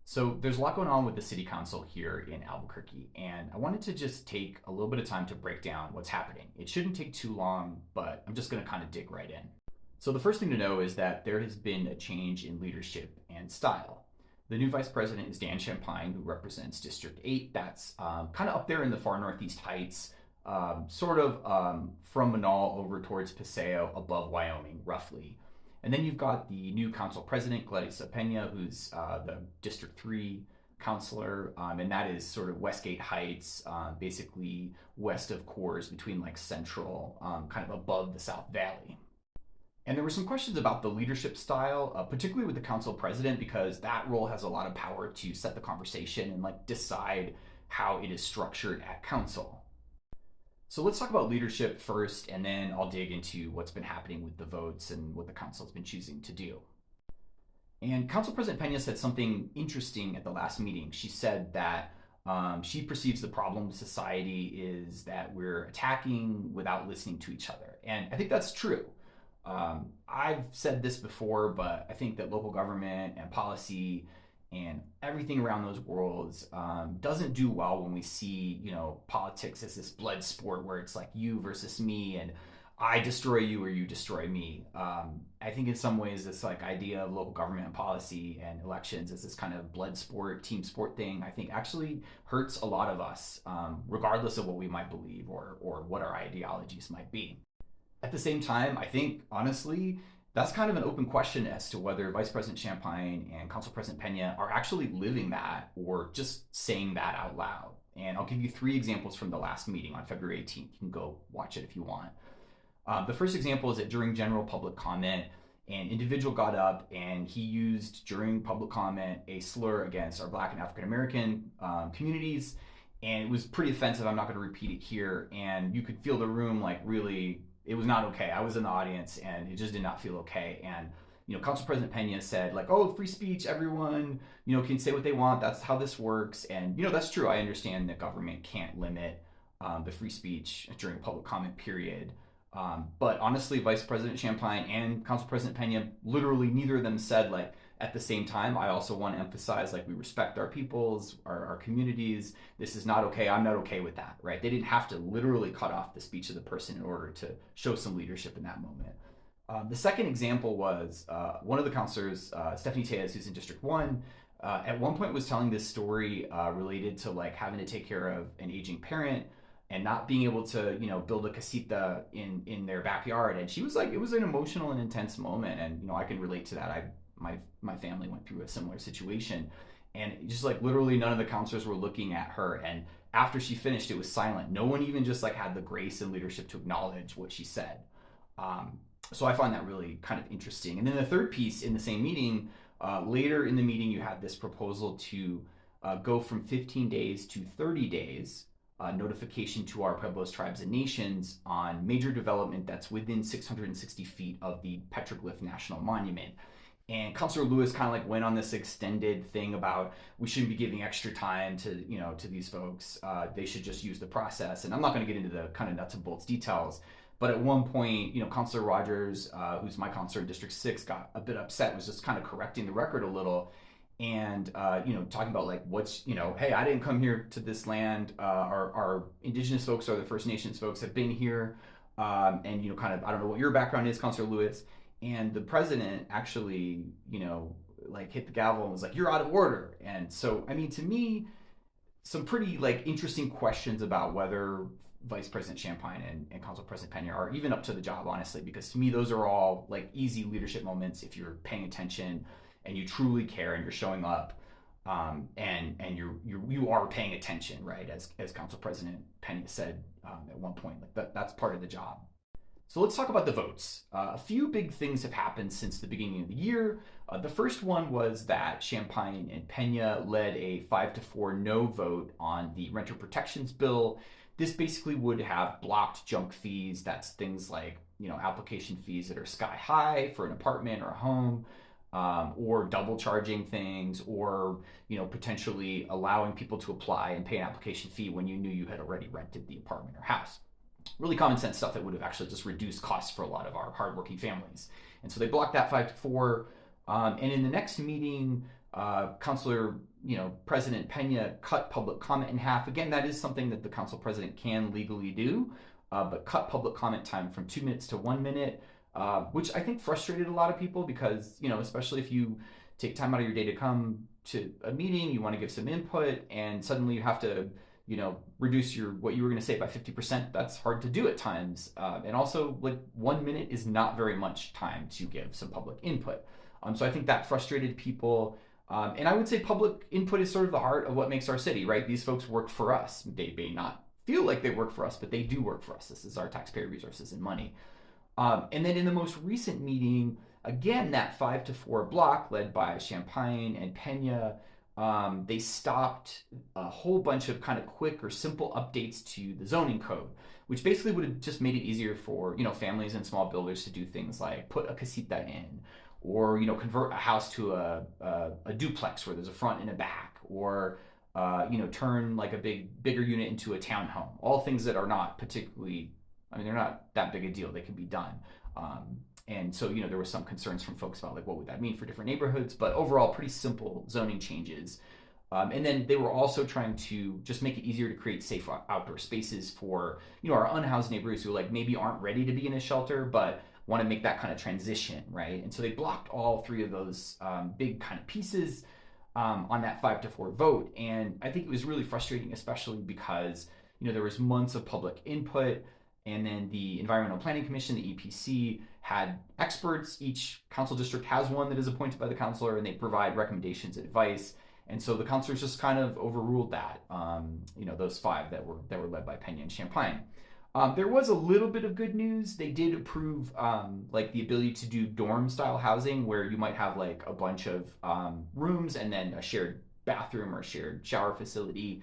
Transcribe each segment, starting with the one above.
So there's a lot going on with the city council here in Albuquerque, and I wanted to just take a little bit of time to break down what's happening. It shouldn't take too long, but I'm just going to kind of dig right in. So the first thing to know is that there has been a change in leadership and style. The new vice president is Dan Champine, who represents District 8. That's kind of up there in the far northeast heights, from Manal over towards Paseo, above Wyoming, roughly. And then you've got the new council president, Klarissa Peña, who's the District 3 councilor, and that is sort of Westgate Heights, basically west of Coors, between like Central, kind of above the South Valley. And there were some questions about the leadership style, particularly with the council president, because that role has a lot of power to set the conversation and like decide how it is structured at council. So let's talk about leadership first, and then I'll dig into what's been happening with the votes and what the council's been choosing to do. And Council President Peña said something interesting at the last meeting. She said that she perceives the problem with society is that we're attacking without listening to each other. And I think that's true. I've said this before, but I think that local government and policy and everything around those worlds doesn't do well when we see, politics as this blood sport where it's like you versus me and I destroy you or you destroy me. I think in some ways this like idea of local government and policy and elections as this kind of blood sport, team sport thing, I think actually hurts a lot of us, regardless of what we might believe or what our ideologies might be. At the same time, I think, honestly, that's kind of an open question as to whether Vice President Champine and Council President Peña are actually living that or just saying that out loud. And I'll give you 3 examples from the last meeting on February 18th. You can go watch it if you want. The first example is that during general public comment, an individual got up and he used, during public comment, a slur against our Black and African American communities. And it was pretty offensive. I'm not going to repeat it here. And you could feel the room like really, it was not okay. I was in the audience and it just did not feel okay. And, Council President Peña said like, oh, free speech, everyone, can say what they want. That's how this works. And, that's true. I understand that government can't limit the free speech during a public comment period. But honestly, Vice President Champine and Council President Peña, literally neither of them said like, at the same time, I also want to emphasize like we respect our peoples, our communities. This is not okay. I'm not okay with that, right? They didn't have to literally cut off the speech of the person in order to show some leadership in that moment. The second example was one of the councilors, Stephanie Tejas, who's in District 1, at one point was telling this story related to like having to take care of an aging parent and not being able to, build a casita in their backyard. And she was like, it was an emotional and intense moment. And, I can relate to that. My family went through a similar situation, and just like literally none of the counselors were looking at her. And after she finished, it was silent. No one even just like had the grace and leadership to acknowledge what she said. So I find that really kind of interesting. And then the third piece in the same meeting, later in the meeting, you had this proposal to go from 15 days to 30 days notification to our Pueblos, tribes, and nations on major development that's within 660 feet of the Petroglyph National Monument. And Councilor Lewis kind of like went on this extended thing about we shouldn't be giving extra time to these folks. They should just use the process. And I'm not going to get into the kind of nuts and bolts details. But at one point, Councilor Rogers, who's my councilor in District 6, got a bit upset, was just kind of correcting the record a little. And, talking about like what's, hey, I didn't come here to this land. Our Indigenous folks or the First Nations folks have been here. And, kind of, I don't know what your background is, Councilor Lewis. And the president actually, like hit the gavel and was like, you're out of order. And so, I mean, to me, some pretty like interesting questions about whether Vice President Champine and Council President Peña are even up to the job, honestly, because to me, those are all like easy leadership moments if you're paying attention and you truly care and you're showing up, and you are paying attention, right? As Council President Peña said at one point, like that's part of the job. So let's talk about the votes. A few big things have happened since the beginning of the year. The first one was that Champine and Peña led a 5-4 no vote on the renter protections bill. This basically would have blocked junk fees. That's things like, application fees that are sky high for an apartment or a home, or double charging things, or, potentially allowing people to apply and pay an application fee when you knew you had already rented the apartment or house. Really common sense stuff that would have actually just reduced costs for a lot of our hardworking families. And so they blocked that 5-4. And in the next meeting, Councilor, President Peña cut public comment in half. Again, that is something that the council president can legally do, but cut public comment time from 2 minutes to 1 minute, which I think frustrated a lot of people because, especially if you take time out of your day to come to a meeting, you want to give some input, and suddenly you have to, reduce what you were going to say by 50%. That's hard to do at times. And also, like, 1 minute is not very much time to give some public input. So I think that frustrated people. And I would say public input is sort of the heart of what makes our city, right? These folks work for us. They may not feel like they work for us, but they do work for us. This is our taxpayer resources and money. And then in the most recent meeting, again, that 5-4 block led by Champine and Peña, they stopped a whole bunch of kind of quick or simple updates to the zoning code, which basically would have just made it easier for, families and small builders to do things like put a casita in, or convert a house to a duplex where there's a front and a back, or turn like a bigger unit into a townhome. All things that are not particularly, they're not that big a deal. They can be done. And so there were some concerns from folks about like what would that mean for different neighborhoods, but overall pretty simple zoning changes. And then they were also trying to just make it easier to create safe outdoor spaces for our unhoused neighbors who like maybe aren't ready to be in a shelter but want to make that kind of transition, right? And so they blocked all three of those big kind of pieces on that 5-4 vote. And I think it was really frustrating, especially because there was months of public input, and then the Environmental Planning Commission, the EPC, had experts. Each council district has one that is appointed by the councilor, and they provide recommendations and advice. And so the councilors just kind of overruled that, those five that were led by Peña and Champine. There was a little bit of good news. They did approve like the ability to do dorm style housing where you might have like a bunch of rooms and then a shared bathroom or shared shower facility.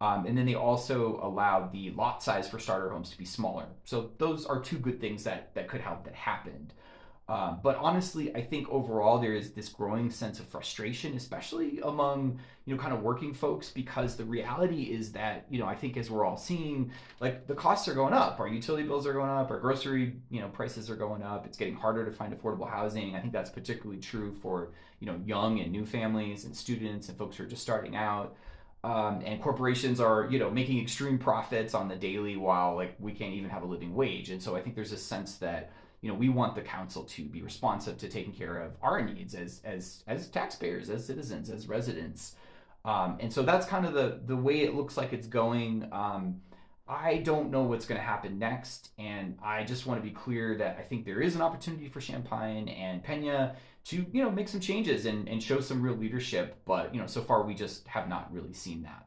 And then they also allowed the lot size for starter homes to be smaller. So those are two good things that could help that happened. But honestly, I think overall there is this growing sense of frustration, especially among, kind of working folks, because the reality is that, I think as we're all seeing, like the costs are going up, our utility bills are going up, our grocery, prices are going up. It's getting harder to find affordable housing. I think that's particularly true for, young and new families and students and folks who are just starting out. And corporations are, making extreme profits on the daily while like we can't even have a living wage. And so I think there's a sense that, we want the council to be responsive to taking care of our needs as taxpayers, as citizens, as residents. And so that's kind of the way it looks like it's going. I don't know what's going to happen next. And I just want to be clear that I think there is an opportunity for Champine and Peña to, make some changes and show some real leadership. But, so far we just have not really seen that.